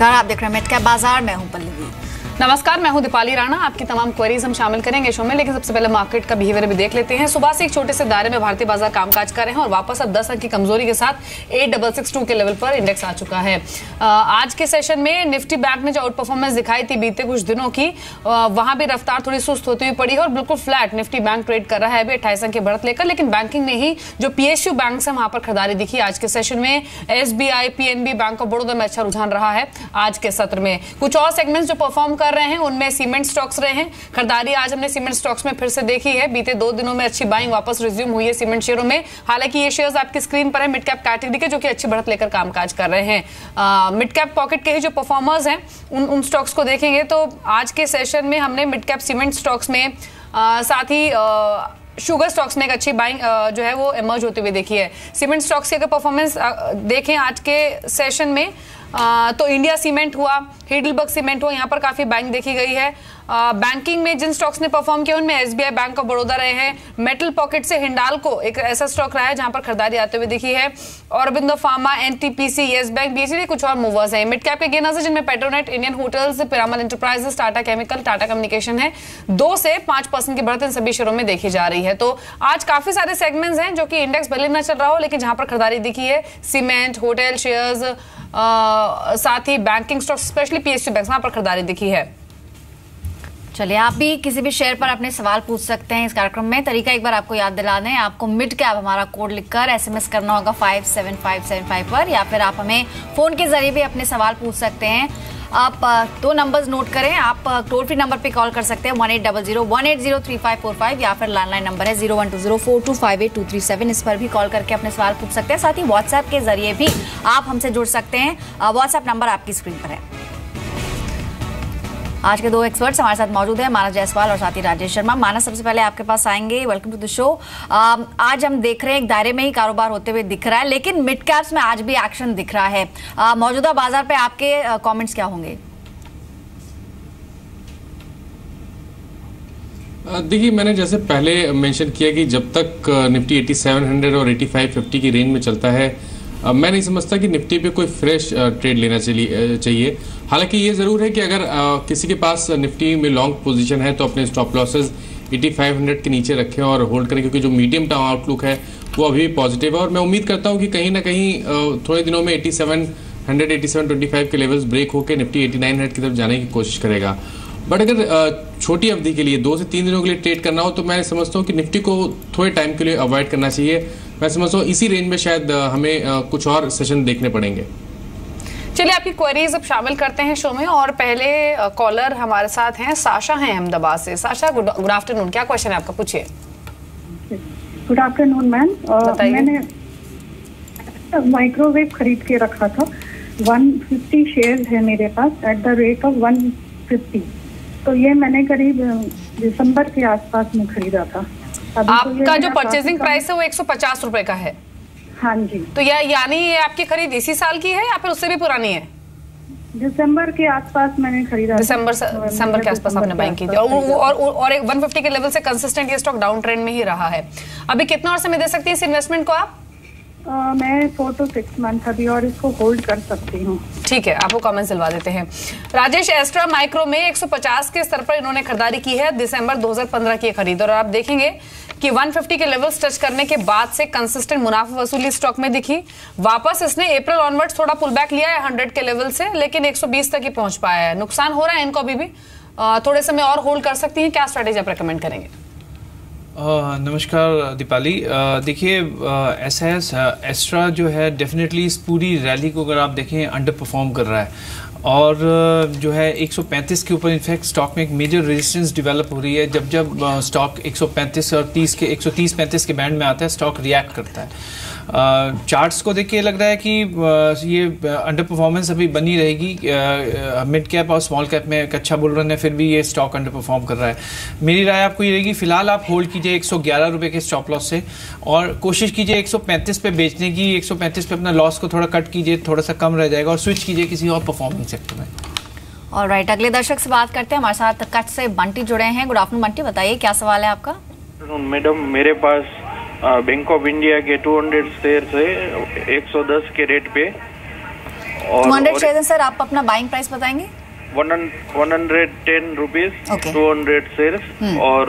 नमस्कार, आप देख रहे हैं मिड कैप बाजार, मैं हूं पल्लवी। नमस्कार, मैं हूं दीपाली राणा। आपकी तमाम क्वेरीज हम शामिल करेंगे शो में, लेकिन सबसे पहले मार्केट का बिहेवियर भी देख लेते हैं। सुबह से एक छोटे से दायरे में भारतीय बाजार कामकाज कर रहे हैं और वापस अब 10 अंक की कमजोरी के साथ 8662 के लेवल पर इंडेक्स आ चुका है। आज के सेशन में निफ्टी बैंक ने जो आउट परफॉर्मेंस दिखाई थी बीते कुछ दिनों की, वहां भी रफ्तार थोड़ी सुस्त होती हुई पड़ी है और बिल्कुल फ्लैट निफ्टी बैंक ट्रेड कर रहा है अभी 28 अंक की बढ़त लेकर। लेकिन बैंकिंग में ही जो पीएसयू बैंक है वहां पर खरीदारी दिखी आज के सेशन में। SBI, PNB, bank of Baroda में अच्छा रुझान रहा है आज के सत्र में। कुछ और सेगमेंट्स जो परफॉर्म कर रहे हैं उनमें सीमेंट स्टॉक्स रहे हैं। खरीदारी आज हमने सीमेंट स्टॉक्स में फिर से देखी है। बीते 2 दिनों में अच्छी बाइंग वापस रिज्यूम हुई है सीमेंट शेयरों में। हालांकि ये शेयर्स आपकी स्क्रीन पर है मिड कैप कैटेगरी के, जो कि अच्छी बढ़त लेकर कामकाज कर रहे हैं। मिड कैप पॉकेट के ही जो परफॉर्मर्स हैं उन स्टॉक्स को देखेंगे तो आज के सेशन में हमने मिड कैप सीमेंट स्टॉक्स में साथ ही शुगर स्टॉक्स में एक अच्छी बाइंग जो है वो इमर्ज होती हुई देखी है। सीमेंट स्टॉक्स की अगर परफॉर्मेंस देखें आज के सेशन में तो इंडिया सीमेंट हुआ, हिडलबर्ग सीमेंट हुआ, यहाँ पर काफी बाइंग देखी गई है। बैंकिंग में जिन स्टॉक्स ने परफॉर्म किया उनमें एसबीआई, बैंक ऑफ बड़ौदा रहे हैं। मेटल पॉकेट से हिंडाल्को एक ऐसा स्टॉक रहा है जहां पर खरीदारी आते हुए दिखी है। Aurobindo pharma, NTPC, yes bank, BSE, कुछ और मूवर्स हैं। मिड कैप के गेनर्स हैं जिनमें Petronet, Indian hotels, Piramal enterprises, Tata chemical, Tata communication है। 2 से 5% की बढ़त इन सभी शेयरों में देखी जा रही है। तो आज काफी सारे सेगमेंट्स हैं जो कि इंडेक्स भले न चल रहा हो, लेकिन जहां पर खरीदारी दिखी है सीमेंट, होटल शेयर्स, साथ ही banking stocks, specially PSU bank, वहां पर खरीदारी दिखी है। चलिए, आप भी किसी भी शेयर पर अपने सवाल पूछ सकते हैं इस कार्यक्रम में। तरीका एक बार आपको याद दिला दें, आपको मिड कैप हमारा कोड लिखकर एसएमएस करना होगा 57575 पर, या फिर आप हमें फोन के जरिए भी अपने सवाल पूछ सकते हैं। आप 2 नंबर्स नोट करें। आप टोल फ्री नंबर पे कॉल कर सकते हैं 1800-180-3545, या फिर लैंडलाइन नंबर है 012042582237। इस पर भी कॉल करके अपने सवाल पूछ सकते हैं। साथ ही व्हाट्सएप के जरिए भी आप हमसे जुड़ सकते हैं। व्हाट्सएप नंबर आपकी स्क्रीन पर है। आज के 2 एक्सपर्ट्स हमारे साथ मौजूद हैं, मानस जायसवाल और साथ ही राजेश शर्मा। मानस, सबसे पहले आपके पास आएंगे। Welcome to the show. आज हम देख रहे हैं एक दायरे में ही कारोबार होते हुए दिख रहा है, लेकिन मिड कैप्स में आज भी एक्शन दिख रहा है। मौजूदा बाजार पे आपके कमेंट्स क्या होंगे? देखिए, मैंने जैसे पहले मेंशन किया कि जब तक निफ्टी 8700 और 8550 की रेंज में चलता है, मैं नहीं समझता कि निफ्टी पे कोई फ्रेश ट्रेड लेना चाहिए। हालांकि ये ज़रूर है कि अगर किसी के पास निफ्टी में लॉन्ग पोजीशन है तो अपने स्टॉप लॉसेस 8500 के नीचे रखें और होल्ड करें, क्योंकि जो मीडियम टर्म आउटलुक है वो अभी पॉजिटिव है। और मैं उम्मीद करता हूँ कि कहीं ना कहीं थोड़े दिनों में 8700, 8725 के लेवल्स ब्रेक होकर निफ्टी 8900 की तरफ जाने की कोशिश करेगा। बट अगर छोटी अवधि के लिए 2 से 3 दिनों के लिए ट्रेड करना हो तो मैं समझता हूँ कि निफ्टी को थोड़े टाइम के लिए अवॉइड करना चाहिए। मैं समझता हूँ इसी रेंज में शायद हमें कुछ और सेशन देखने पड़ेंगे। चलिए, आपकी क्वेरीज अब शामिल करते हैं शो में, और पहले कॉलर हमारे साथ हैं, साशा हैं अहमदाबाद से। साशा, गुड आफ्टरनून, क्या क्वेश्चन है आपका, पूछिए। Good afternoon ma'am. मैंने माइक्रोवेव खरीद के रखा था। 150 शेयर्स है मेरे पास एट द रेट ऑफ 150। तो ये मैंने करीब दिसंबर के आसपास में खरीदा था। आपका जो परचेजिंग प्राइस है वो 150 रुपए का है? हाँ जी। तो यानी ये आपकी खरीद इसी साल की है या फिर उससे भी पुरानी है? दिसंबर के आसपास मैंने खरीदा। दिसंबर के आसपास आपने बाइंग की थी, और एक 150 के लेवल से कंसिस्टेंट ये स्टॉक डाउन ट्रेंड में ही रहा है। अभी कितना और समय दे सकती है इस इन्वेस्टमेंट को आप? मैं 4 to 6 मंथ अभी और इसको होल्ड कर सकती हूँ। ठीक है, आपको कमेंट दिलवा देते हैं। राजेश, एस्ट्रा माइक्रो में 150 के स्तर पर इन्होंने खरीदारी की है, दिसंबर 2015 की खरीद, और आप देखेंगे कि 150 के लेवल्स टच करने के बाद से कंसिस्टेंट मुनाफा वसूली स्टॉक में दिखी। वापस इसने अप्रैल ऑनवर्ड्स थोड़ा पुल बैक लिया है 100 के लेवल से, लेकिन 120 तक ही पहुंच पाया है। नुकसान हो रहा है इनको अभी भी, थोड़े समय और होल्ड कर सकती हैं। क्या स्ट्रैटेजी आप रेकमेंड करेंगे? नमस्कार दीपाली। देखिए, ऐसा है, एस्ट्रा जो है डेफिनेटली इस पूरी रैली को अगर आप देखें अंडर परफॉर्म कर रहा है, और जो है 135 के ऊपर इनफैक्ट स्टॉक में एक मेजर रेजिस्टेंस डेवलप हो रही है। जब स्टॉक 135 और 130-135 के बैंड में आता है, स्टॉक रिएक्ट करता है। चार्ट्स को देख के लग रहा है कि ये अंडर परफॉर्मेंस अभी बनी रहेगी। मिड कैप और स्मॉल कैप में एक अच्छा बुल रन है, फिर भी ये स्टॉक अंडर परफॉर्म कर रहा है। मेरी राय आपको ये रहेगी, फिलहाल आप होल्ड कीजिए 111 रुपये के स्टॉप लॉस से, और कोशिश कीजिए 135 पे बेचने की। 135 पे अपना लॉस को थोड़ा कट कीजिए, थोड़ा सा कम रह जाएगा, और स्विच कीजिए किसी और परफॉर्मिंग सेक्टर में। ऑलराइट, अगले दर्शक से बात करते हैं। हमारे साथ कट से बंटी जुड़े हैं। गुड आफ्टरनून बंटी, बताइए क्या सवाल है आपका? मैडम, मेरे पास बैंक ऑफ इंडिया के 200 शेयर है 110 के रेट पे, 200 शेयर है सर, आप अपना बाइंग प्राइस बताएंगे? 110 रुपीज, 200 शेयर्स। और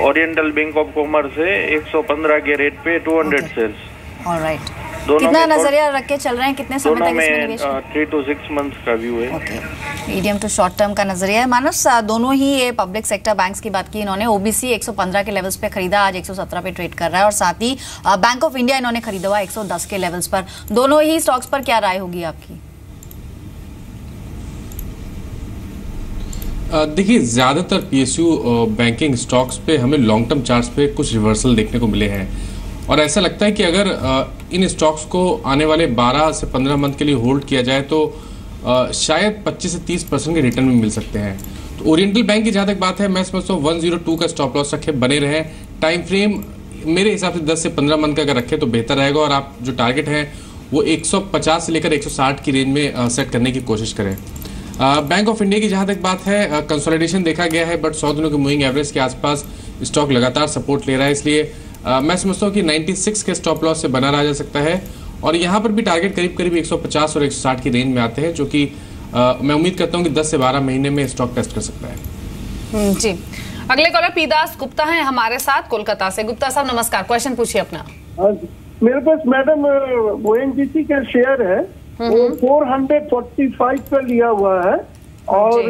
ओरिएंटल बैंक ऑफ कॉमर्स है 115 के रेट पे 200 शेयर्स। ऑलराइट, कितना नजरिया रख के चल रहे हैं, कितने समय तक इसमें निवेश? 3 to 6 मंथ्स का व्यू है। Okay, medium to short term का नजरिया है। मानस, दोनों ही ये पब्लिक सेक्टर बैंक्स की बात की इन्होंने। ओबीसी 115 के लेवल्स पे खरीदा, आज 117 पे ट्रेड कर रहा है, और साथ ही बैंक ऑफ इंडिया इन्होंने खरीदा हुआ 110 के लेवल्स पर। दोनों ही स्टॉक्स पर क्या राय होगी आपकी? देखिए, ज्यादातर पीएसयू बैंकिंग स्टॉक्स पे हमें लॉन्ग टर्म चार्ट्स पे कुछ रिवर्सल देखने को मिले हैं, और ऐसा लगता है कि अगर इन स्टॉक्स को आने वाले 12 से 15 मंथ के लिए होल्ड किया जाए तो शायद 25 से 30% के रिटर्न में मिल सकते हैं। तो ओरिएंटल बैंक की जहाँ तक बात है, मैं समझता हूँ 102 का स्टॉप लॉस रखे बने रहे। टाइम फ्रेम मेरे हिसाब से 10 से 15 मंथ का अगर रखे तो बेहतर रहेगा, और आप जो टारगेट है वो 150 से लेकर 160 की रेंज में सेट करने की कोशिश करें। बैंक ऑफ इंडिया की जहाँ तक बात है, कंसोलिडेशन देखा गया है, बट 100 दिनों के मूविंग एवरेज के आसपास स्टॉक लगातार सपोर्ट ले रहा है, इसलिए मैं समझता हूँ कि 96 के स्टॉप लॉस से बना रहा जा सकता है, और यहाँ पर भी टारगेट करीब करीब 150 और 160 की रेंज में आते हैं, जो कि मैं उम्मीद करता हूँ कि 10 से 12 महीने में स्टॉक टेस्ट कर सकता है। जी, अगले कॉलर पीदास गुप्ता हैं हमारे साथ कोलकाता से। गुप्ता साहब नमस्कार, क्वेश्चन पूछिए अपना। मेरे पास मैडम ओएनजीसी का शेयर है, वो 445 का लिया हुआ है, और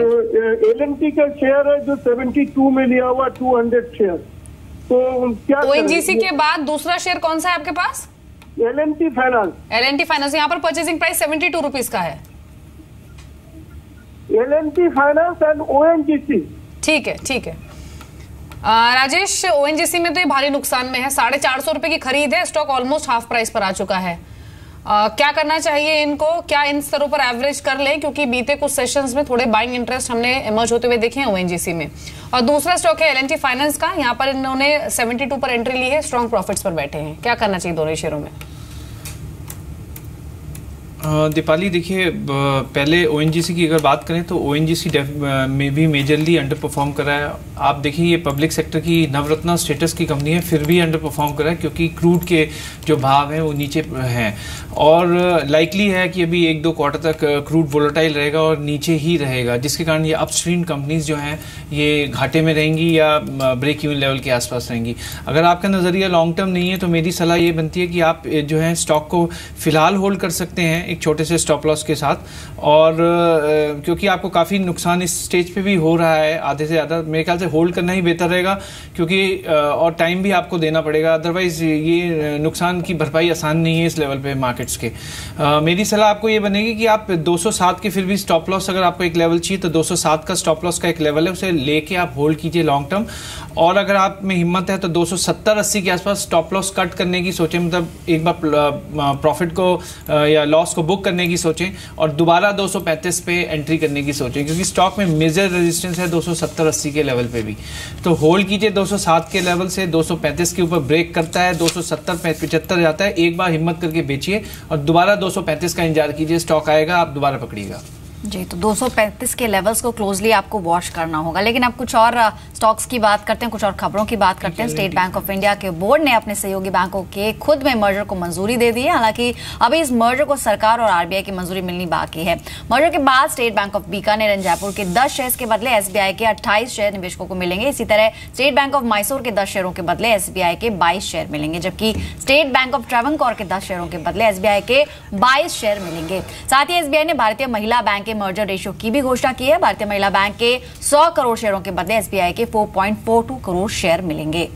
एलएनटी का शेयर है जो 72 में लिया हुआ 200 शेयर। तो क्या ओएनजीसी के बाद दूसरा शेयर कौन सा है आपके पास? LNT finance. एलएनटी फाइनेंस, यहाँ पर परचेसिंग प्राइस 72 रुपीज का है। LNT finance and ONGC. ठीक है, ठीक है। राजेश, ओएनजीसी में तो ये भारी नुकसान में है, 450 रुपए की खरीद है, स्टॉक ऑलमोस्ट हाफ प्राइस पर आ चुका है। क्या करना चाहिए इनको? क्या इन स्तरों पर एवरेज कर लें, क्योंकि बीते कुछ सेशंस में थोड़े बाइंग इंटरेस्ट हमने इमर्ज होते हुए देखे हैं ओएनजीसी में। और दूसरा स्टॉक है एलएनटी फाइनेंस का, यहाँ पर इन्होंने 72 पर एंट्री ली है, स्ट्रॉन्ग प्रॉफिट्स पर बैठे हैं। क्या करना चाहिए दोनों शेयरों में? दीपाली, देखिए, पहले ओएनजीसी की अगर बात करें तो ओएनजीसी में भी मेजरली अंडर परफॉर्म कर रहा है। आप देखिए, ये पब्लिक सेक्टर की नवरत्ना स्टेटस की कंपनी है, फिर भी अंडर परफॉर्म कर रहा है, क्योंकि क्रूड के जो भाव हैं वो नीचे हैं, और लाइकली है कि अभी 1-2 क्वार्टर तक क्रूड वोलेटाइल रहेगा और नीचे ही रहेगा, जिसके कारण ये अपस्ट्रीम कंपनीज जो हैं ये घाटे में रहेंगी या ब्रेक इवन लेवल के आसपास रहेंगी। अगर आपका नज़रिया लॉन्ग टर्म नहीं है तो मेरी सलाह ये बनती है कि आप जो है स्टॉक को फिलहाल होल्ड कर सकते हैं एक छोटे से स्टॉप लॉस के साथ, और क्योंकि आपको काफ़ी नुकसान इस स्टेज पे भी हो रहा है, आधे से ज़्यादा, मेरे ख्याल से होल्ड करना ही बेहतर रहेगा, क्योंकि और टाइम भी आपको देना पड़ेगा, अदरवाइज ये नुकसान की भरपाई आसान नहीं है इस लेवल पे मार्केट्स के। मेरी सलाह आपको ये बनेगी कि आप 207 के फिर भी स्टॉप लॉस, अगर आपको एक लेवल चाहिए तो 207 का स्टॉप लॉस का एक लेवल है, उसे लेके आप होल्ड कीजिए लॉन्ग टर्म, और अगर आप में हिम्मत है तो 270-80 के आसपास स्टॉप लॉस कट करने की सोचें, मतलब एक बार प्रॉफिट को या लॉस को बुक करने की सोचें, और दोबारा 235 पे एंट्री करने की सोचें, क्योंकि स्टॉक में मेजर रेजिस्टेंस है 270-80 के लेवल पे भी। तो होल्ड कीजिए 207 के लेवल से, 235 के ऊपर ब्रेक करता है, 270-75 जाता है, एक बार हिम्मत करके बेचिए और दोबारा 235 का इंतजार कीजिए, स्टॉक आएगा, आप दोबारा पकड़िएगा। जी, तो 235 के लेवल्स को क्लोजली आपको वॉच करना होगा। लेकिन अब कुछ और स्टॉक्स की बात करते हैं, कुछ और खबरों की बात करते हैं। स्टेट बैंक ऑफ इंडिया के बोर्ड ने अपने सहयोगी बैंकों के खुद में मर्जर को मंजूरी दे दी है। हालांकि अभी इस मर्जर को सरकार और आरबीआई की मंजूरी मिलनी बाकी है। मर्जर के बाद state bank of Bikaner and Jaipur के 10 शेयर्स के बदले एसबीआई के 28 शेयर निवेशकों को मिलेंगे। इसी तरह स्टेट बैंक ऑफ मैसूर के 10 शेयरों के बदले एसबीआई के 22 शेयर मिलेंगे, जबकि स्टेट बैंक ऑफ ट्रावनकोर के 10 शेयरों के बदले एसबीआई के 22 शेयर मिलेंगे। साथ ही एसबीआई ने भारतीय महिला बैंक के मर्जर रेशियो की भी घोषणा की है। भारतीय महिला बैंक के 100 करोड़ शेयरों के बदले एसबीआई के 4.42 करोड़ शेयर मिलेंगे।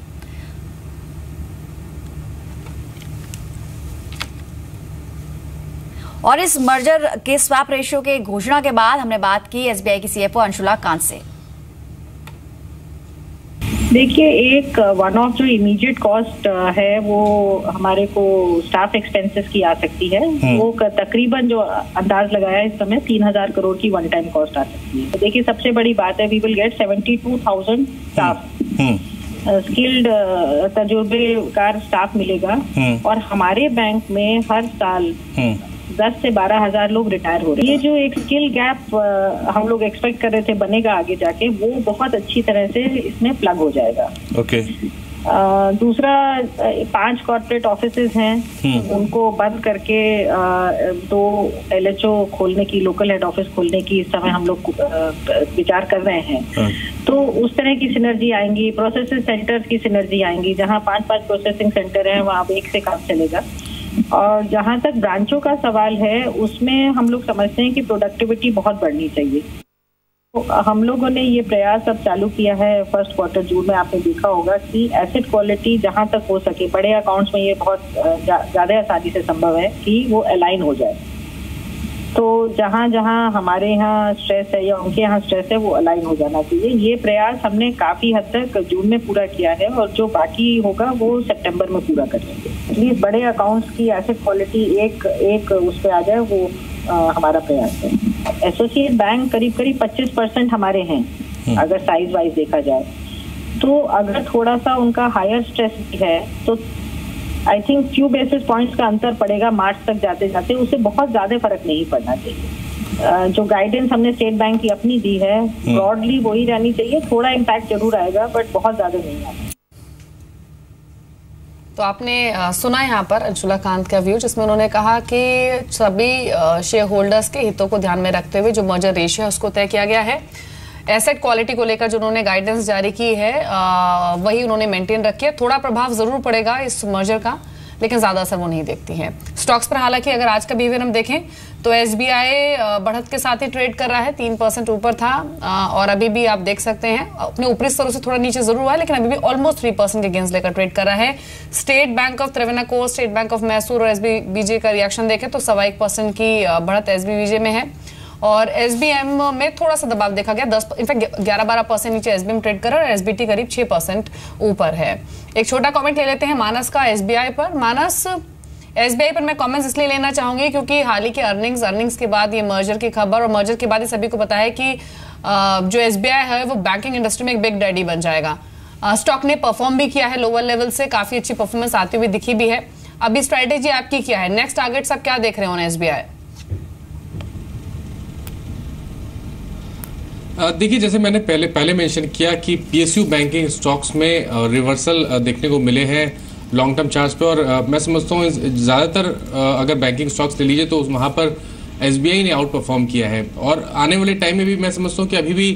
और इस मर्जर के स्वैप रेशियो के घोषणा के बाद हमने बात की एसबीआई की सीएफओ अंशुला कांत से। देखिए, एक वन ऑफ जो इमीडिएट कॉस्ट है वो हमारे को स्टाफ एक्सपेंसेस की आ सकती है। वो तकरीबन जो अंदाज लगाया है इस समय 3000 करोड़ की वन टाइम कॉस्ट आ सकती है। तो देखिए, सबसे बड़ी बात है we will get 72,000 staff, skilled तजुर्बेकार स्टाफ मिलेगा, और हमारे बैंक में हर साल 10 से 12,000 लोग रिटायर हो रहे हैं। ये जो एक स्किल गैप हम लोग एक्सपेक्ट कर रहे थे बनेगा आगे जाके, वो बहुत अच्छी तरह से इसमें प्लग हो जाएगा। ओके। दूसरा 5 कॉर्पोरेट ऑफिसेज हैं, उनको बंद करके 2 LHO खोलने की, लोकल हेड ऑफिस खोलने की इस समय हम लोग विचार कर रहे हैं। तो उस तरह की सिनर्जी आएंगी, प्रोसेसिंग सेंटर्स की सिनर्जी आएंगी, जहां 5 प्रोसेसिंग सेंटर हैं वहां अब एक से काम चलेगा। और जहां तक ब्रांचों का सवाल है, उसमें हम लोग समझते हैं कि प्रोडक्टिविटी बहुत बढ़नी चाहिए। तो हम लोगों ने ये प्रयास अब चालू किया है। फर्स्ट क्वार्टर जून में आपने देखा होगा कि एसेट क्वालिटी जहां तक हो सके, बड़े अकाउंट्स में ये बहुत ज्यादा आसानी से संभव है कि वो अलाइन हो जाए। तो जहां जहां हमारे यहाँ स्ट्रेस है या उनके यहाँ स्ट्रेस है, वो अलाइन हो जाना चाहिए। ये प्रयास हमने काफी हद तक जून में पूरा किया है और जो बाकी होगा वो सितंबर में पूरा करेंगे। प्लीज बड़े अकाउंट्स की एसेट क्वालिटी एक उस पर आ जाए, वो हमारा प्रयास है। एसोसिएट बैंक करीब 25% हमारे हैं अगर साइज वाइज देखा जाए। तो अगर थोड़ा सा उनका हायर स्ट्रेस है तो I think few basis points का अंतर पड़ेगा मार्च तक जाते जाते, उससे बहुत ज्यादा फर्क नहीं पड़ना चाहिए। जो गाइडेंस हमने स्टेट बैंक की अपनी दी है ब्रॉडली वही रहनी चाहिए। थोड़ा इम्पैक्ट जरूर आएगा बट बहुत ज्यादा नहीं आएगा। तो आपने सुना यहाँ पर अंशुला कांत का व्यू, जिसमें उन्होंने कहा कि सभी शेयर होल्डर्स के हितों को ध्यान में रखते हुए जो मर्जर रेशियो है उसको तय किया गया है। एसेट क्वालिटी को लेकर जो उन्होंने गाइडेंस जारी की है वही उन्होंने मेंटेन रखी है। थोड़ा प्रभाव जरूर पड़ेगा इस मर्जर का, लेकिन ज्यादा असर वो नहीं देखती हैं। स्टॉक्स पर हालांकि अगर आज का बिहेवियर हम देखें तो SBI बढ़त के साथ ही ट्रेड कर रहा है, 3% ऊपर था और अभी भी आप देख सकते हैं अपने ऊपरी स्तरों से थोड़ा नीचे जरूर हुआ है, लेकिन अभी भी ऑलमोस्ट 3% के गेंस लेकर ट्रेड कर रहा है। State bank of Travancore, state bank of Mysore और SBBJ का रिएक्शन देखें तो 1.25% की बढ़त SBBJ में है और SBM में थोड़ा सा दबाव देखा गया, 10 इनफैक्ट 11-12% नीचे SBM ट्रेड कर रहा है और SBT करीब 6% ऊपर है। एक छोटा कमेंट ले लेते हैं मानस का SBI पर। मानस, SBI पर मैं कमेंट्स इसलिए लेना चाहूंगी क्योंकि हाल ही के अर्निंग्स के बाद ये मर्जर की खबर, और मर्जर के बाद ही सभी को पता है कि जो SBI है वो बैंकिंग इंडस्ट्री में एक बिग डैडी बन जाएगा। स्टॉक ने परफॉर्म भी किया है, लोअर लेवल से काफी अच्छी परफॉर्मेंस आती हुई दिखी भी है। अभी स्ट्रेटेजी आपकी क्या है, नेक्स्ट टारगेट्स आप क्या देख रहे हो SBI? देखिए, जैसे मैंने पहले मेंशन किया कि PSU बैंकिंग स्टॉक्स में रिवर्सल देखने को मिले हैं लॉन्ग टर्म चार्ट्स पे, और मैं समझता हूँ ज़्यादातर अगर बैंकिंग स्टॉक्स ले लीजिए तो वहाँ पर SBI ने आउट परफॉर्म किया है और आने वाले टाइम में भी मैं समझता हूँ कि अभी भी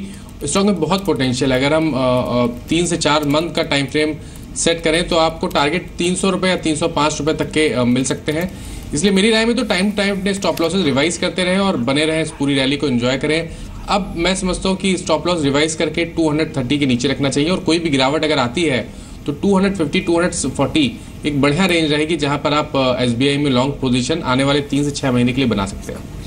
स्टॉक में बहुत पोटेंशियल है। अगर हम 3 से 4 मंथ का टाइम फ्रेम सेट करें तो आपको टारगेट 300 रुपये या 305 रुपये तक के मिल सकते हैं। इसलिए मेरी राय में तो टाइम टू टाइम अपने स्टॉप लॉसेज रिवाइज करते रहें और बने रहें, इस पूरी रैली को एंजॉय करें। अब मैं समझता हूँ कि स्टॉप लॉस रिवाइज करके 230 के नीचे रखना चाहिए और कोई भी गिरावट अगर आती है तो 250-240 एक बढ़िया रेंज रहेगी जहां पर आप SBI में लॉन्ग पोजीशन आने वाले 3 से 6 महीने के लिए बना सकते हैं।